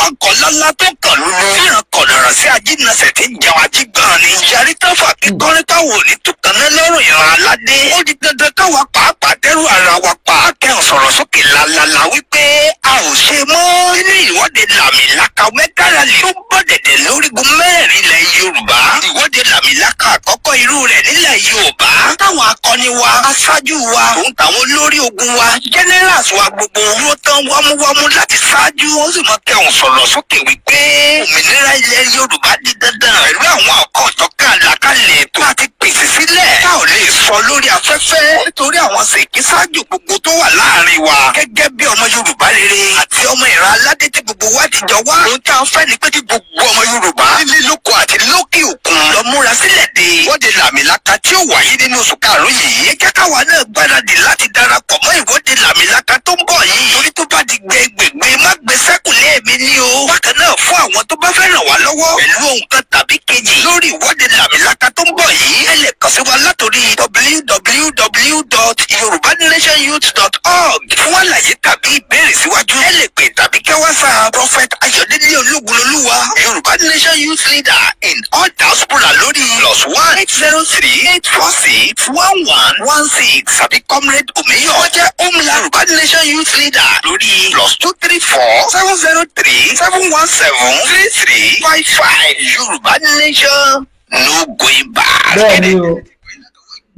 ọkọ̀ lọ́lá tó kàn lólo. fíran kọ̀nàrà sí ajínasẹ̀ tí ń jẹun ajígbọ́n ni. yarí táfà kíkọ́rin táwọn ò ní túkaná lọ́rùn ìran aládé. ó di dandan káwa pàápàá dẹ́rù ara wa pa. kẹ́hìn sọ̀rọ̀ sókè lálálá wípé a ò ṣe mọ́. nínú ìwọ́de làmìlaka mẹ́tàlálì tó bọ́ dẹ̀dẹ̀ lórígun mẹ́rin ilẹ̀ Yorùbá. ìwọ́de làmìlaka àkọ́kọ́ irú rẹ̀ nílẹ̀ Yorùbá. táwọn akọni wa aṣáájú wa òun táwọn olórí ogun wa generals wa gbogbo dúró tán wámúwámú láti ṣáájú. ó sì mọ kẹ́hìn sọ̀rọ̀ sókè wípé òmìnira ilẹ̀ Yorùbá di dandan pẹ̀lú àwọn ọ̀kọ̀ọ̀tọ̀kan àlàkalẹ̀ tó a ti pèsè sílẹ̀. tá ò lè sọ lórí afẹ́fẹ́ nítorí àwọn ṣèkí ṣáájú gbogbo tó wà láàrin wa. gẹ́gẹ́ bí ọmọ Yorùbá rere àti ọmọ ìran aládé tí gbogbo wa ti jọ wá. ohun tí a fẹ́ ni pé kí gbogbo ọmọ Yorùbá nílé lóko àti lókè òkun lọ múra sílẹ̀ dé ìwọ́de làmìlaka tí ó wáyé nínú oṣù karùn-ún yìí. ẹ jẹ́ káwa náà gbáradì láti darapọ̀ mọ́ ìwọ́de làmìlaka tó ń bọ̀ yìí. torí tó bá di gbẹgbẹgbẹ má gbé sẹ́kùnlé mi ní o. bákan náà fún àwọn tó bá fẹ́ ràn wá lọ́wọ́ pẹ̀lú ohun kan tàbí kejì lórí ìwọ́de làmìlaka tó ń bọ̀ yìí. ẹ lè kàn sí wa látòrí www.yorubanationyouth.org fún àlàyé tàbí ìbéèrè síwájú. ẹ lè pè tàbí kẹ́ WhatsApp Prophet Ayọ̀délé Olúgbulolúwa Yorùbá Nation Youth Leader in all diaspora lórí +1-803-846-1116 tàbí Comrade Omeyo wọ́n jẹ́ Homeland Yorùbá Nation Youth Leader lórí +234-703-717-3355 Yorùbá Nation no going back. bẹ́ẹ̀ni o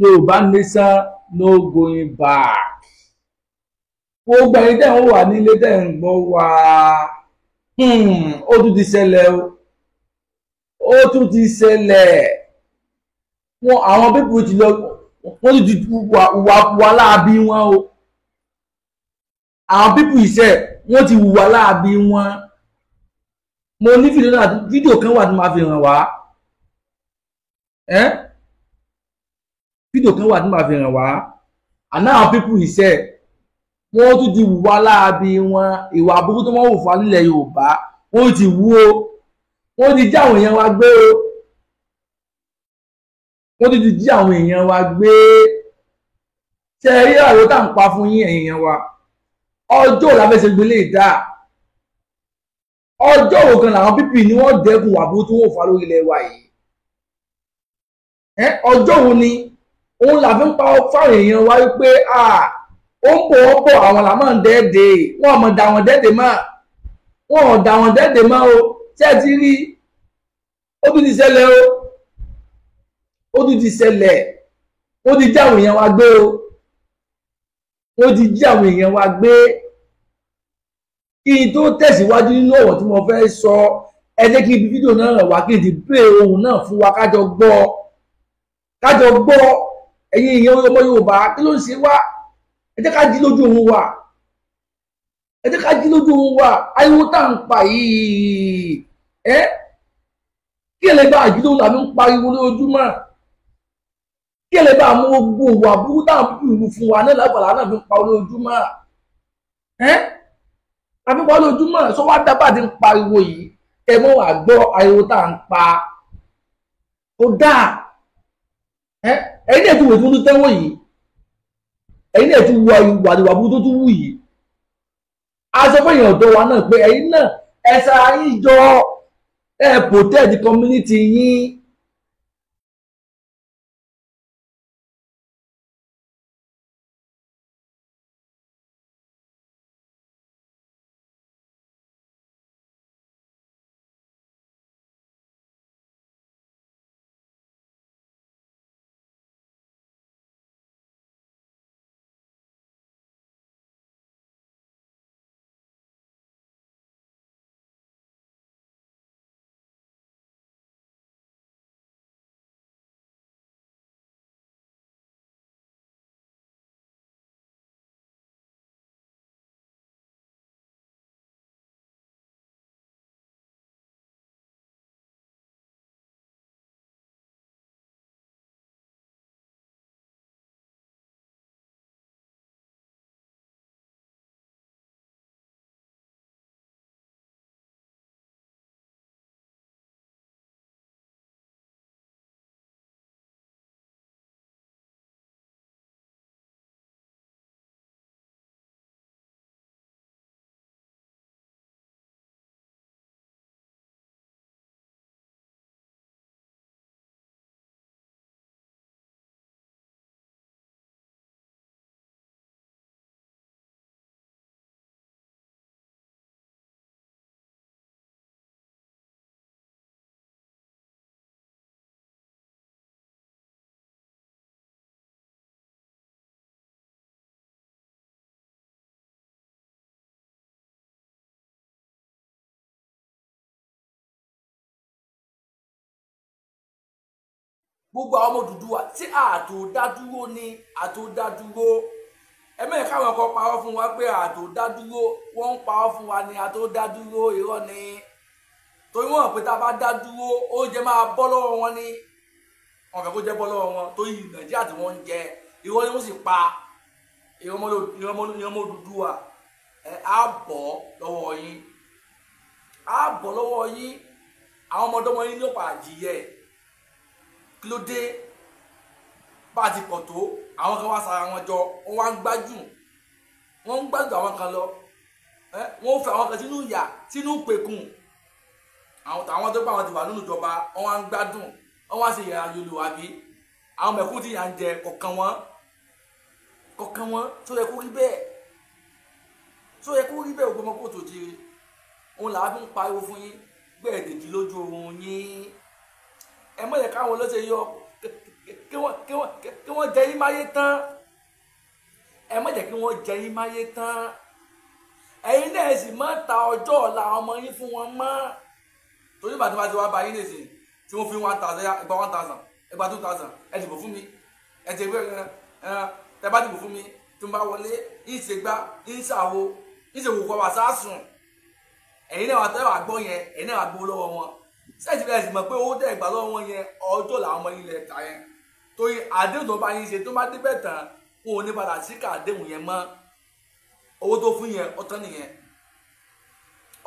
Yorùbá Nation no going back. gbogbo ẹ̀yin tẹ́ ń wà nílé tẹ́ ń gbọ́ wá ó tún ti ṣẹlẹ̀ ó tún ti ṣẹlẹ̀ wọn àwọn pípù ti lọ wọ́n ti wà láàbí wọn o àwọn pípù iṣẹ́ wọ́n ti wà láàbí wọn. mo ní fídíò kan wà tí máa fi hàn wá fídíò kan wà tí máa fi hàn wá àná àwọn pípù iṣẹ́ wọ́n tún ti wà láàbí wọn ìwà àbúrú tó wọ́n wò fún nílẹ̀ Yorùbá wọ́n ti wú o wọ́n ti jí àwọn èèyàn wa gbé o wọ́n ti jí àwọn èèyàn wa gbé. ṣe rí àrò tá à ń pa fún yín èèyàn wa ọjọ́ làbẹ́sẹ̀ gbélé ìdá ọjọ́ òkan làwọn pípì ni wọ́n dẹ́kun wà bó tí wọ́n fà lórí ilẹ̀ wa yìí. ọjọ́ wo ni òun là fi ń pa fáwọn èèyàn wa wípé ó ń bọ̀ ó bọ̀ àwọn làmọ́ ń dẹ́ẹ̀dẹ́ wọ́n mọ̀ dà wọ́n dẹ́ẹ̀dẹ́ mọ́ wọ́n ò dà wọ́n dẹ́ẹ̀dẹ́ mọ́ o ṣé ẹ ti rí ó tún ti ṣẹlẹ̀ o ó tún ti ṣẹlẹ̀ ó ti jí àwọn èèyàn wa gbé o ó ti jí àwọn èèyàn wa gbé. kí n tó tẹ̀síwájú nínú ọ̀rọ̀ tí mo fẹ́ sọ ẹ jẹ́ kí ibi fídíò náà rẹ̀ wá kí n ti play ohun náà fún wa kájọ gbọ́ ẹ̀yin èèyàn ọmọ Yorùbá kí ló ń ṣe wá ẹ jẹ́ ká jí lójú ohun wa ẹ jẹ́ ká jí lójú ohun wa ariwo tá à ń pa yìí kí ẹ lè bá àjídó làbí ń pariwo lójúmọ́ kí ẹ lè bá mú gbogbo òwò àbúrú táwọn ìlú fún wa náà lábàlá náà fi ń pa lójúmọ́ àbíkọ́ lójúmọ́ sọ wá dábàá ti ń pariwo yìí ẹ mọ́ wà gbọ́ ariwo tá à ń pa ó dáa ẹ̀yin náà ti wò tó ń tẹ́wọ́ yìí ẹ̀yin náà ti wọ ìwà burú tó tún wù yìí a sọ fún èèyàn ọ̀dọ́ wa náà pé ẹ̀yin náà ẹ sára yín jọ protect community yín gbogbo àwọn ọmọ Odùduwà tí ààtò dádúró ní ààtò dádúró ẹ̀mẹ́ káwọn kan parọ́ fún wa pé ààtò dádúró wọ́n ń parọ́ fún wa ní ààtò dádúró irọ́ ni torí wọ́n pé tá a bá dádúró oúnjẹ máa bọ́ lọ́wọ́ wọn ní wọ́n fẹ́ kó jẹ́ bọ́ lọ́wọ́ wọn torí Nàìjíríà tí wọ́n ń jẹ irọ́ ni wọ́n sì pa ìrọmọ Odùduwà á bọ́ lọ́wọ́ yín àwọn ọmọdọ́mọ yín ló pa àjìyẹ kí ló dé bá a ti pọ̀ tó àwọn kan wá sára wọn jọ wọ́n wá ń gbájú àwọn kan lọ wọ́n fẹ́ àwọn kan sínú ìyà sínú ìpèkùn àwọn tó bá wọn ti wà nínú ìjọba wọ́n wá ń gbádùn wọ́n wá sí ìyà yòlò àbí àwọn mẹ̀kún tí ìyà ń jẹ kọ̀ọ̀kan wọn tó yẹ kó rí bẹ́ẹ̀ ògbómọ kó tó jíire òun làá fi ń pariwo fún yín gbẹ̀ẹ́dẹ̀jì lójú oorun yín ẹ mọ̀ yẹ káwọn olóṣèlú yọ kí wọ́n jẹ yín máyé tán ẹ mọ̀ jẹ́ kí wọ́n jẹ yín máyé tán ẹ̀yin náà sì má ta ọjọ́ ọ̀la ọmọ yín fún wọn mọ́ torí bàtí wọ́n ti wá bá yín nìsín tí wọ́n fi 1,000 ẹgbà 1,000 ẹgbà 2,000 ẹ dìbò fún mi ẹ ti gbé tẹ bá dìbò fún mi tí mo bá wọlé yín ṣe gbá yín ṣàwo yín ṣe wòkọ́ wà sásùn ẹ̀yin náà wà tẹ́wà gbọ́ yẹn ẹ̀yin náà wà gbọ́ lọ́wọ́ wọn sẹ́ẹ̀tì bẹ́ẹ̀ sì mọ̀ pé owó tẹ̀ gbà lọ́wọ́ wọn yẹn ọjọ́ làwọn ọmọ yín lẹ̀ ta yẹn torí àdéhùn tó bá yín ṣe tó bá débẹ̀ tán wọn ò ní padà síkà àdéhùn yẹn mọ́ owó tó fún yẹn ó tán nìyẹn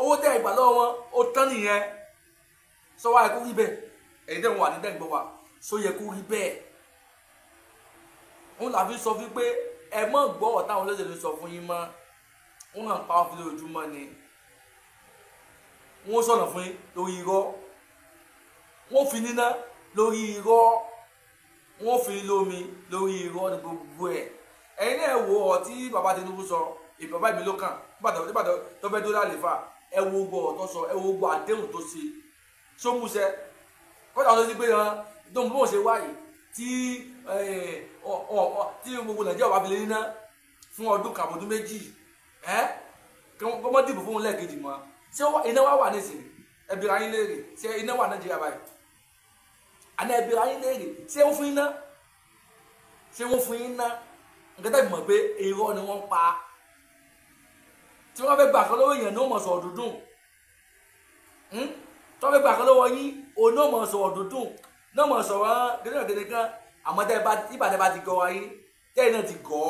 owó tẹ̀ gbà lọ́wọ́ wọn ó tán nìyẹn sọ wá yẹ kó rí bẹ́ẹ̀ ẹ̀yin tẹ̀ wọ́n wà ní dẹ́gbẹ́ wa sọ yẹ kó rí bẹ́ẹ̀ wọn làfi sọ fún pé ẹ mọ̀ gbọ́ ọ̀táwọn olóṣèlú sọ fún yín mọ́ wọn hàn pa ọ́fíìlì ojúmọ́ ni wọ́n sọ̀nà fún yín lórí irọ́ wọ́n fi níná lórí irọ́ wọ́n fi lómi lórí irọ́ ní gbogbo ẹ̀ ẹ̀yin náà wo ọtí bàbá Tinubu sọ ìbàbá mi ló kàn nígbà tó fẹ́ dó lálẹ́fà ẹ wo gbọ́ ọ̀tọ́ sọ ẹ wo gbọ́ àdéhùn tó ṣe tó múṣẹ kọ́jà tó ti gbé yan tó ń bọ̀ ṣe wáyé tí gbogbo Nàìjíríà wà fi lè níná fún ọdún kan ọdún méjì kí wọ́n dìbò fún un lẹ́ẹ̀kejì mọ́ ṣé iná wà nísìnyí ẹbí ra yín léèrè ṣé iná wà Nàìjíríà báyìí àná ẹbí ra yín léèrè ṣé wọ́n fún iná nǹkan tẹ́lẹ̀ mọ̀ pé irọ́ ni wọ́n pa tí wọ́n fẹ́ gbà kan lọ́wọ́ èèyàn ní ó mọ̀ sọ̀rọ̀ dúdùn tí wọ́n fẹ́ gbà kan lọ́wọ́ yín òun ní ó mọ̀ sọ̀rọ̀ dúdùn ní ó mọ̀ sọ̀rọ̀ gẹ́gẹ́ kan àmọ́ ìbàdàn bá ti gọ́ wa yín tẹ́lẹ̀ náà ti gọ́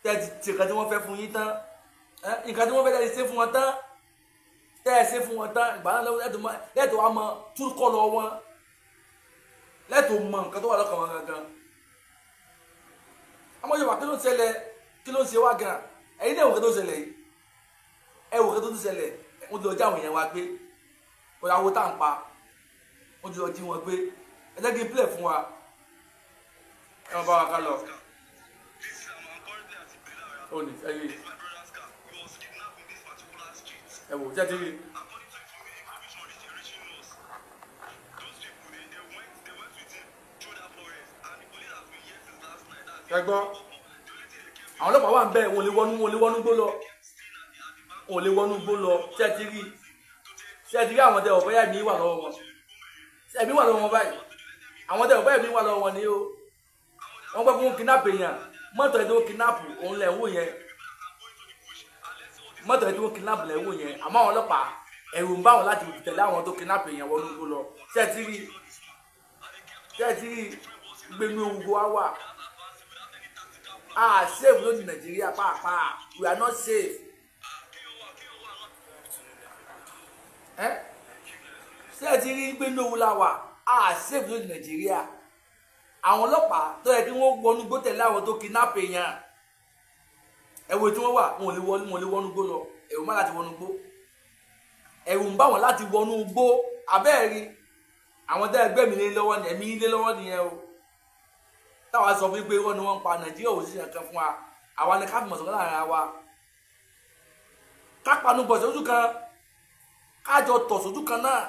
tẹ́lẹ̀ ti nǹkan tí wọ́n fẹ́ fún yín tán nǹkan tí wọ́n fẹ́ ṣe fún wọn tán tẹ́lẹ̀ ṣe fún wọn tán ìgbà náà lẹ́tọ̀ wa mọ túkọ̀ lọ wọn lẹ́tọ̀ mọ nǹkan tó wà lọ́kàn wọn gangan àmọ́ Yorùbá kí ló ń ṣẹlẹ̀ kí ló ń ṣe wá gan ẹ̀yin náà wò kí tó ń ṣẹlẹ̀ yìí ẹ wò kí tó ń ṣẹlẹ̀ wọ́n ti lọ já àwọn èèyàn wa gbé ọ̀yà wo tá à ń pa wọ́n ti lọ jí wọn gbé ẹ jẹ́ kí n pílẹ̀ fún wa ẹ máa bá wa ká lọ. ó ní ẹyẹ ẹ wò jẹ́ ti rí. ẹ gbọ́ àwọn ọlọ́pàá wà ń bẹ̀ wọn lè wọnú gbó lọ ṣé ẹ ti rí àwọn tẹ ọ̀bẹ yà mí wà lọ́wọ́ wọn ṣé ẹ̀mí wà lọ́wọ́ wọn báyìí àwọn tẹ ọ̀bẹ yà mí wà lọ́wọ́ wọn ni ó wọ́n gbọ́ fún kidnap èèyàn mọ́tò ẹ̀ tó kidnap òun lẹ̀ wò yẹn mọ́tò ẹ̀ tó kidnap lẹ̀ wò yẹn àmọ́ àwọn ọlọ́pàá ẹ̀rù ń bá wọn láti tẹ̀lé àwọn tó kidnap èèyàn wọnú gbó lọ ṣé ẹ ti rí gbẹmí ogun wa wà. Safe lóde Nàìjíríà pàápàá we are not safe. Ṣé ẹ ti rí pé lówó la wà safe lóde Nàìjíríà àwọn ọlọ́pàá tó yẹ kí wọ́n wọnú gbó tẹ̀lé àwọn tó kidnap èèyàn ẹ̀wò tí wọ́n wà wọn ò lè wọnú gbó lọ ẹ̀rù má láti wọnú gbó ẹ̀rù ń bá wọn láti wọnú gbó abẹ́ẹ̀rí àwọn tẹ́ ẹgbẹ́ mi lé lọ́wọ́ ni ẹ̀mí lé lọ́wọ́ nìyẹn o táwa sọ fún pé wọ́n ni wọ́n ń pa Nàìjíríà ò sí nǹkan fún wa àwa ni ká fi mọ̀sán láàrin wa ká panu bọ̀ sójú kan kájọ tọ̀ sójú kan náà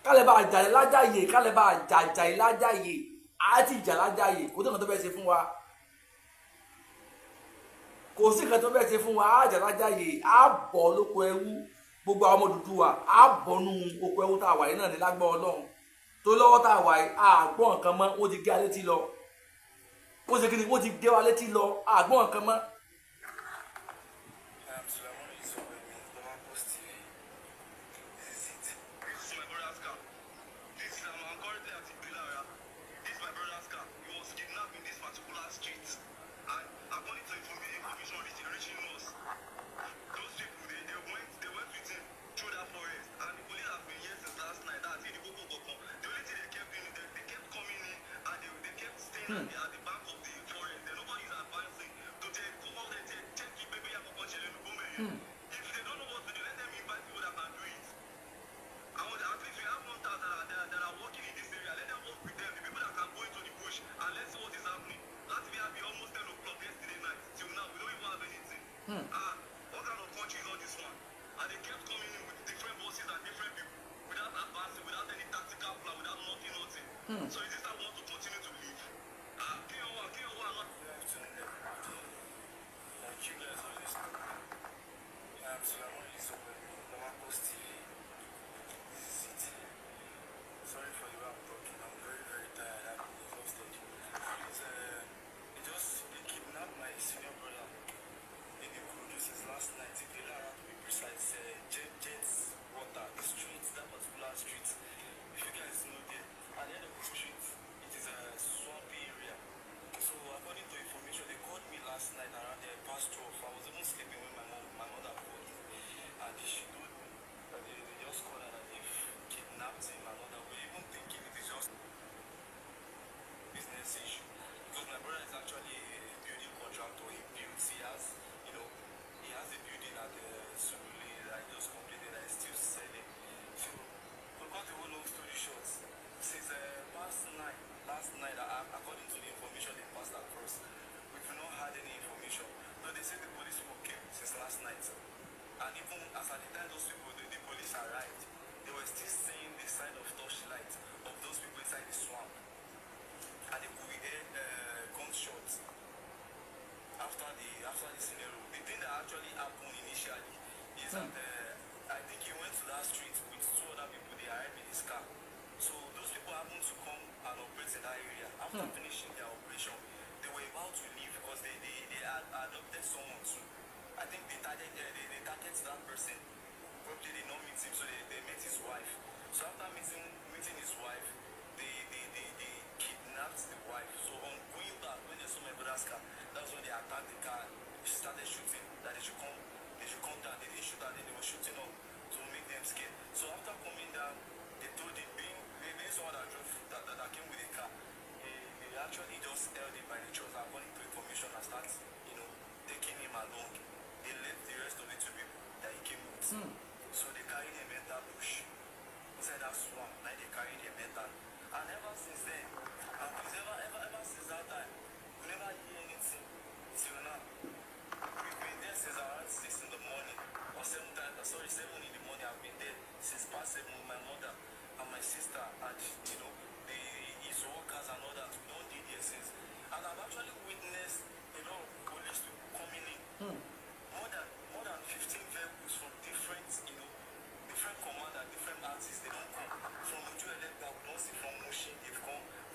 kálẹ̀ bá àjàyè lájàyè kálẹ̀ bá àjàyè lájàyè àti ìjà lájàyè kò sí nǹkan tó fẹ́ ṣe fún wa kò sí nǹkan tó fẹ́ ṣe fún wa àjà lájàyè á bọ̀ lóko ẹrú gbogbo àwọn ọmọ Odùduwà á bọ̀ nù oko ẹrú tá a wà yìí náà ní lágbọ́ Ọlọ́run tó lọ́wọ́ tá a wà yìí àgbọ̀n nǹkan mọ́ wọ́n ti gé wa létí lọ wọ́n ṣe kí ni wọ́n ti gé wa létí lọ àgbọ̀n nǹkan mọ́.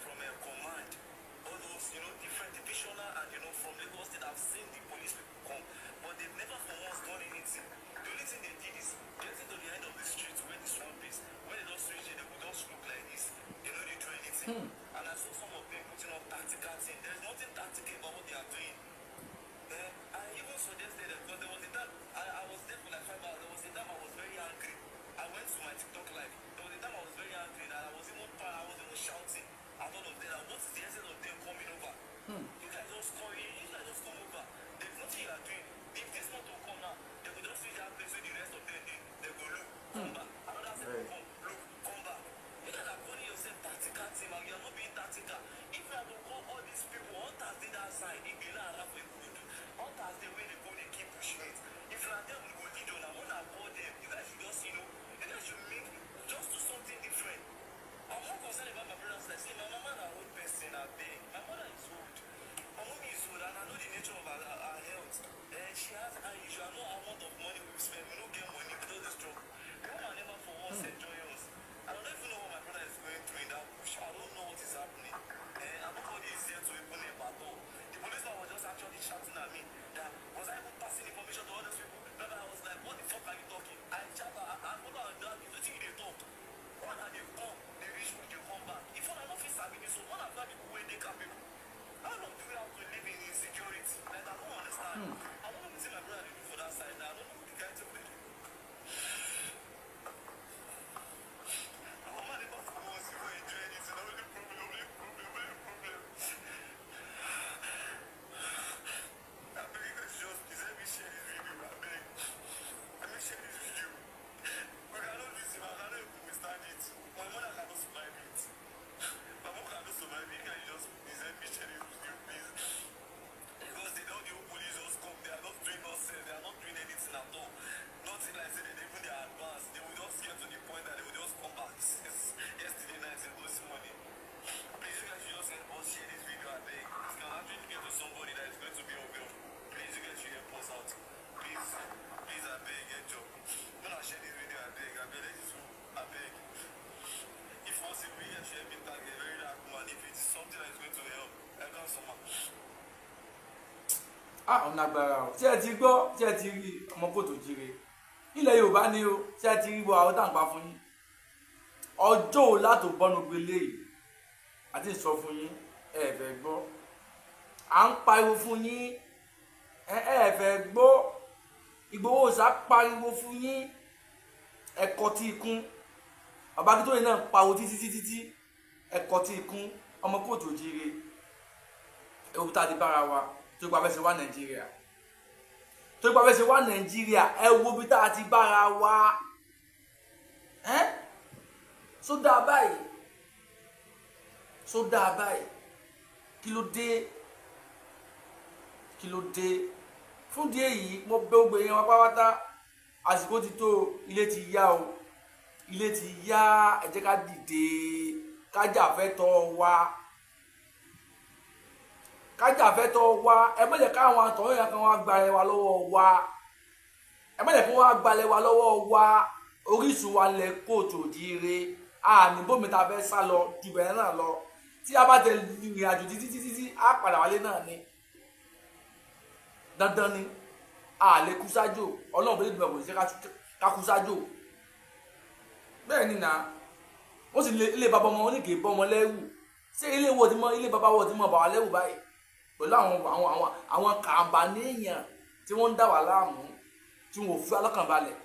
From Command, all those, different divisional and, from Lagos State, I've seen the I don't know what my brother did for that side. I don't know the guy to play. I'm not able to go and see what he enjoyed. It's the only problem. I beg you guys just please let me share this video. I beg. Let me share this video. I cannot do this. I cannot even withstand it. My mother cannot survive it. My mom cannot survive it. Can you just please let me share this video, please? Because they know the whole police just come. They are not doing nothing. They are not doing anything at all. Nothing like say that even they are advanced. They will just get to the point that they will just come back since yesterday night and this morning. Please, you guys should just help us share this video. I beg. It can actually get to somebody that is going to be aware. Please, you guys should help us out. Please, I beg, get job. When I share this video, I beg, let this go. I beg. If possible, you guys should help me tag a very dark woman. If it is something that is going to help, help them somehow. Ọ̀nà agbára o ṣé ẹ ti gbọ́ ṣé ẹ ti rí ọmọ kòtò jíire ilẹ̀ Yorùbá ni o ṣé ẹ ti rí àwọn táǹpà fún yín ọjọ́ ò látò bọ́nu gbélé yìí àti sọ fún yín ẹ fẹ́ gbọ́ à ń pariwo fún yín ẹ fẹ́ gbọ́ Ìgbòho Òòṣà pariwo fún yín ẹ̀kọ́ tí ikún bàbá Akíntóyè náà pariwo títí ẹ̀kọ́ tí ikún ọmọ kòtò jíire ewu tá a ti bára wa tó gba fẹsẹ̀ wá Nàìjíríà tó gba fẹsẹ̀ wá Nàìjíríà ẹ wo bí tá a ti bára wa sódà báyìí kí ló dé fún díẹ̀ yìí mo bẹ̀ gbogbo èèyàn wa pátá àsìkò ti tó ilé ti yá o ilé ti yá ẹ jẹ́ ká dìde kájà fẹ́ tọ́ wa ẹ má jẹ́ káwọn àtọ̀hún yẹn kan wá gbalẹ̀ wa lọ́wọ́ wa ẹ má jẹ́ kí wọ́n wá gbalẹ̀ wa lọ́wọ́ wa Orísun wa lẹ Kóòtù Òjíire àní bómi ta fẹ́ sá lọ jù bẹ̀rẹ̀ náà lọ tí a bá tẹ ìrìn àjò títí á padà wálé náà ni dandan ni a lè kú sájò Ọlọ́run bẹ́ẹ̀ dùn kò sí ká kú sájò bẹ́ẹ̀ ni nà wọ́n sì ilé bàbá ọmọ oníkè bọ́ ọmọ lẹ́rù ṣé ilé bàbá wọ̀ tí mo bà wá lẹ́rù báyìí pẹ̀lú àwọn kàǹbà níyàn tí wọ́n ń dà wá láàmú tí wọ́n ò fi alọ́kànbalẹ̀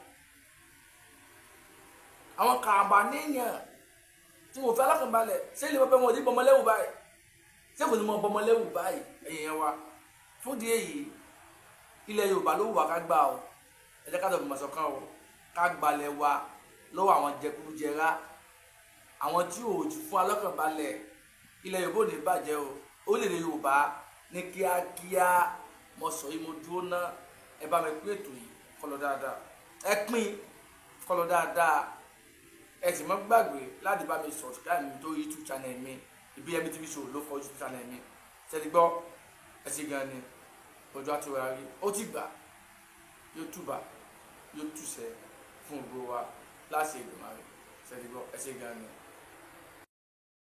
àwọn kàǹbà níyàn tí wọ́n ò fi alọ́kànbalẹ̀ ṣé ilé bàbá wọn ò ní bọ́mọ lẹ́rù báyìí ṣé kò ní mọ bọ́mọ lẹ́rù báyìí ẹ̀yìn wa fún díẹ̀ yìí ilẹ̀ Yorùbá ló wù wá ká gbà o ẹ jẹ́ ká tọ̀ fìmọ̀ ṣọ̀kan o ká gbalẹ̀ wa lọ́wọ́ àwọn jẹkújẹrá àwọn tí ò jù fún alọ́kànbalẹ̀ ilẹ̀ Yorùbá ò ní bàjẹ́ o orílẹ̀-èdè Yorùbá ní kíákíá mo sọ yìí mo dúró ná ẹ bá mi pín ètò yìí kọlọ dáadáa ẹ pín kọlọ dáadáa ẹ sì má gbàgbé láti bá mi subscribe mi tó YouTube channel mi Ibiyemi TV show ló fọ YouTube channel mi ṣẹ́ni gbọ́ ẹ sì gan ni ojú àti wàá rí ó ti gbà yóò túbà yóò túṣẹ fún gbogbo wa láti ìgbìmọ̀ rẹ̀ ṣẹ́ni gbọ́ ẹ sì gan ni.